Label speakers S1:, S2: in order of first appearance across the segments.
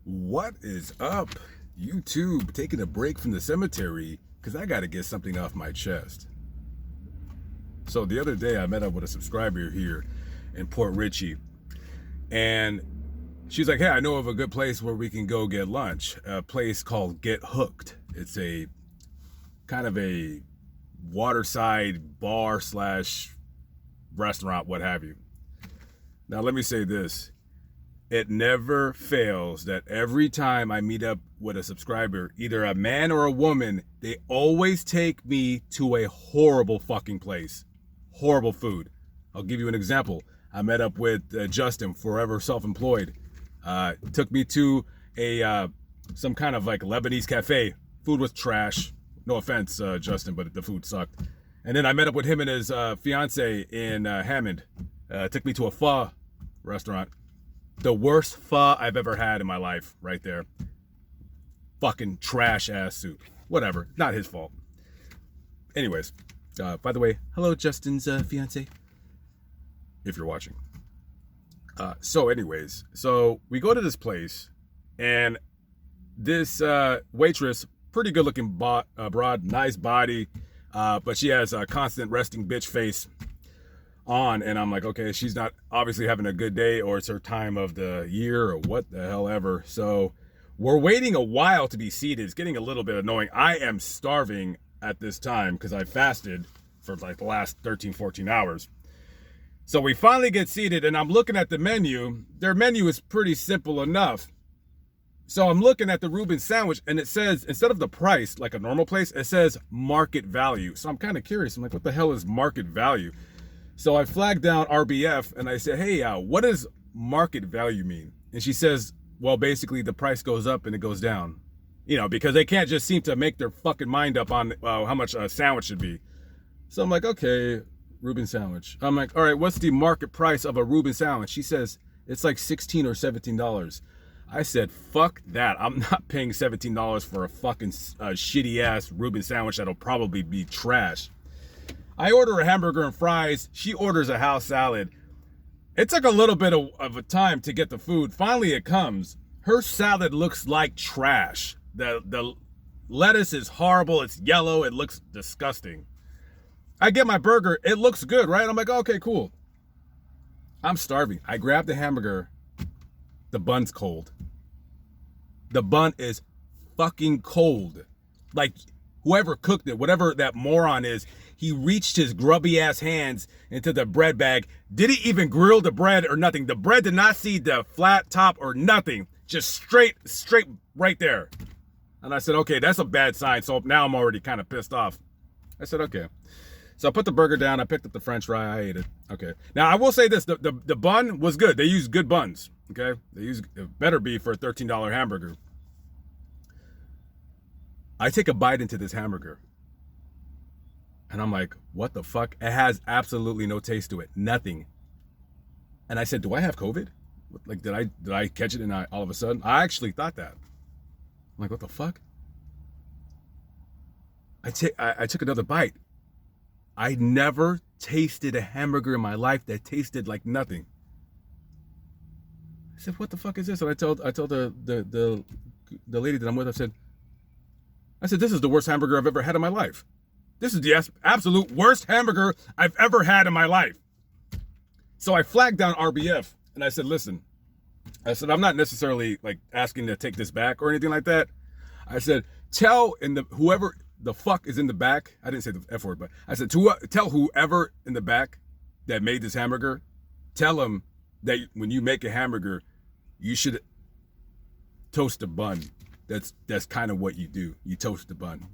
S1: What is up? YouTube taking a break from the cemetery because I got to get something off my chest. So the other day I met up with a subscriber here in Port Richey, and she's like, hey, I know of a good place where we can go get lunch, a place called Get Hooked. It's a kind of a waterside bar slash restaurant, what have you. Now let me say this. It never fails that every time I meet up with a subscriber, either a man or a woman, they always take me to a horrible fucking place. Horrible food. I'll give you an example. I met up with Justin, forever self-employed. Took me to a some kind of like Lebanese cafe. Food was trash. No offense, Justin, but the food sucked. And then I met up with him and his fiance in Hammond. Took me to a pho restaurant. The worst pho I've ever had in my life, right there. Fucking trash ass soup. Whatever, not his fault. Anyways, by the way, hello Justin's fiance, if you're watching. So we go to this place, and this waitress, pretty good looking broad, nice body, but she has a constant resting bitch face on, and I'm like, okay, she's not obviously having a good day, or it's her time of the year, or what the hell ever. So we're waiting a while to be seated. It's getting a little bit annoying. I am starving at this time because I fasted for like the last 13-14 hours. So we finally get seated, and I'm looking at the menu. Their menu is pretty simple enough. So I'm looking at the Reuben sandwich, and it says, instead of the price like a normal place, it says market value. So I'm kind of curious. I'm like, what the hell is market value? So I flagged down RBF, and I said, hey, what does market value mean? And she says, well, basically the price goes up and it goes down. You know, because they can't just seem to make their fucking mind up on how much a sandwich should be. So I'm like, okay, Reuben sandwich. I'm like, all right, what's the market price of a Reuben sandwich? She says, it's like $16 or $17. I said, fuck that. I'm not paying $17 for a fucking shitty ass Reuben sandwich that'll probably be trash. I order a hamburger and fries. She orders a house salad. It took a little bit of a time to get the food. Finally, it comes. Her salad looks like trash. The lettuce is horrible. It's yellow. It looks disgusting. I get my burger. It looks good, right? I'm like, okay, cool. I'm starving. I grab the hamburger. The bun's cold. The bun is fucking cold. Like, whoever cooked it, whatever that moron is, he reached his grubby ass hands into the bread bag. Didn't even grill the bread or nothing. The bread did not see the flat top or nothing. Just straight right there. And I said, okay, that's a bad sign. So now I'm already kind of pissed off. I said, okay. So I put the burger down. I picked up the French fry. I ate it. Okay. Now I will say this: the bun was good. They used good buns. Okay. They used, it better be for a $13 hamburger. I take a bite into this hamburger, and I'm like, what the fuck? It has absolutely no taste to it. Nothing. And I said, do I have COVID? Like, did I catch it and all of a sudden? I actually thought that. I'm like, what the fuck? I took another bite. I never tasted a hamburger in my life that tasted like nothing. I said, what the fuck is this? And I told the lady that I'm with, I said, this is the worst hamburger I've ever had in my life. This is the absolute worst hamburger I've ever had in my life. So I flagged down RBF, and I said, listen, I'm not necessarily like asking to take this back or anything like that. I said, tell whoever the fuck is in the back. I didn't say the F word, but I said, tell whoever in the back that made this hamburger, tell them that when you make a hamburger, you should toast a bun. That's kind of what you do. You toast the bun.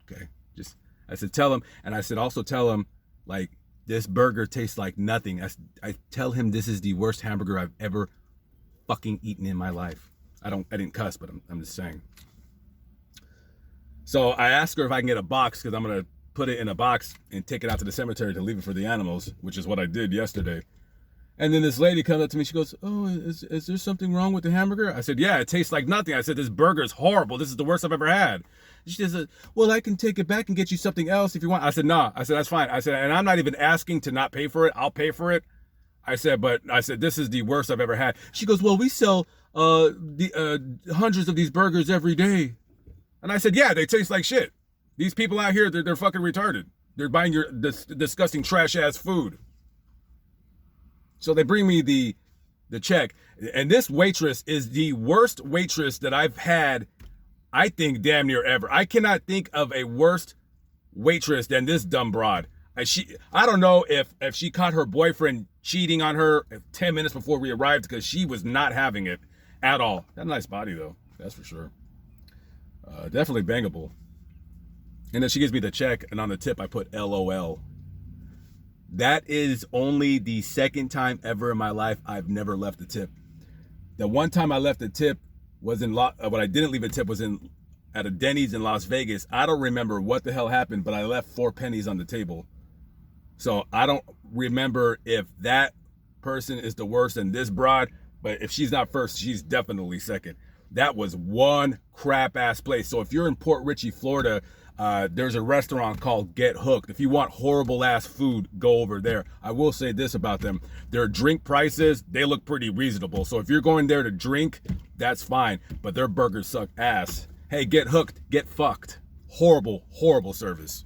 S1: Okay. I said, tell him. And I said, also tell him, like, this burger tastes like nothing. I tell him this is the worst hamburger I've ever fucking eaten in my life. I didn't cuss, but I'm just saying. So I asked her if I can get a box, because I'm going to put it in a box and take it out to the cemetery to leave it for the animals, which is what I did yesterday. And then this lady comes up to me. She goes, oh, is there something wrong with the hamburger? I said, yeah, it tastes like nothing. I said, this burger is horrible. This is the worst I've ever had. She said, well, I can take it back and get you something else if you want. I said, nah. I said, that's fine. I said, and I'm not even asking to not pay for it. I'll pay for it. I said, this is the worst I've ever had. She goes, well, we sell hundreds of these burgers every day. And I said, yeah, they taste like shit. These people out here, they're fucking retarded. They're buying your disgusting trash ass food. So they bring me the check. And this waitress is the worst waitress that I've had, I think, damn near ever. I cannot think of a worse waitress than this dumb broad. I don't know if she caught her boyfriend cheating on her 10 minutes before we arrived, because she was not having it at all. Got a nice body though, that's for sure. Definitely bangable. And then she gives me the check, and on the tip I put LOL. That is only the second time ever in my life I've never left a tip. The one time I left a tip was when I didn't leave a tip was at a Denny's in Las Vegas. I don't remember what the hell happened, but I left 4 pennies on the table. So I don't remember if that person is the worst in this broad, but if she's not first, she's definitely second. That was one crap ass place. So if you're in Port Richey, Florida, there's a restaurant called Get Hooked. If you want horrible ass food, go over there. I will say this about them. Their drink prices, they look pretty reasonable. So if you're going there to drink, that's fine. But their burgers suck ass. Hey, Get Hooked, get fucked. Horrible, horrible service.